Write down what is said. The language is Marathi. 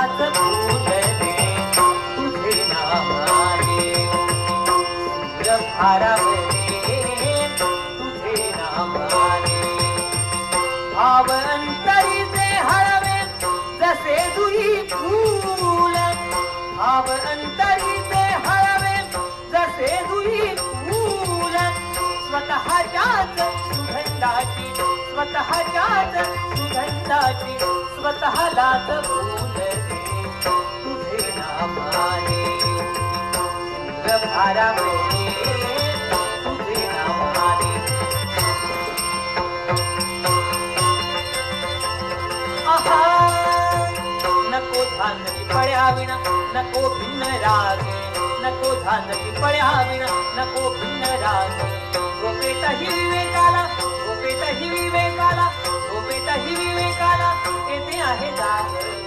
लाच फुलले तुझे नामाने भारावले तुझे नामाने भाव अंतरीचे हळवे जसे दुई फूल भाव अंतरीचे हळवे जसे दुई फूल स्वतःच्याच सुगंधाची स्वतःच्याच सुगंधाची स्वतःलाच फुलले तुझे नामाने भारावले तुझे नामाने आहा नको धांदली पळ्याविना नको भिन्न रागे नको धांदली पळ्याविना नको भिन्न रागे झोपेतही विवेकाला झोपेतही विवेकाला झोपेतही विवेकाला येते आहे जाग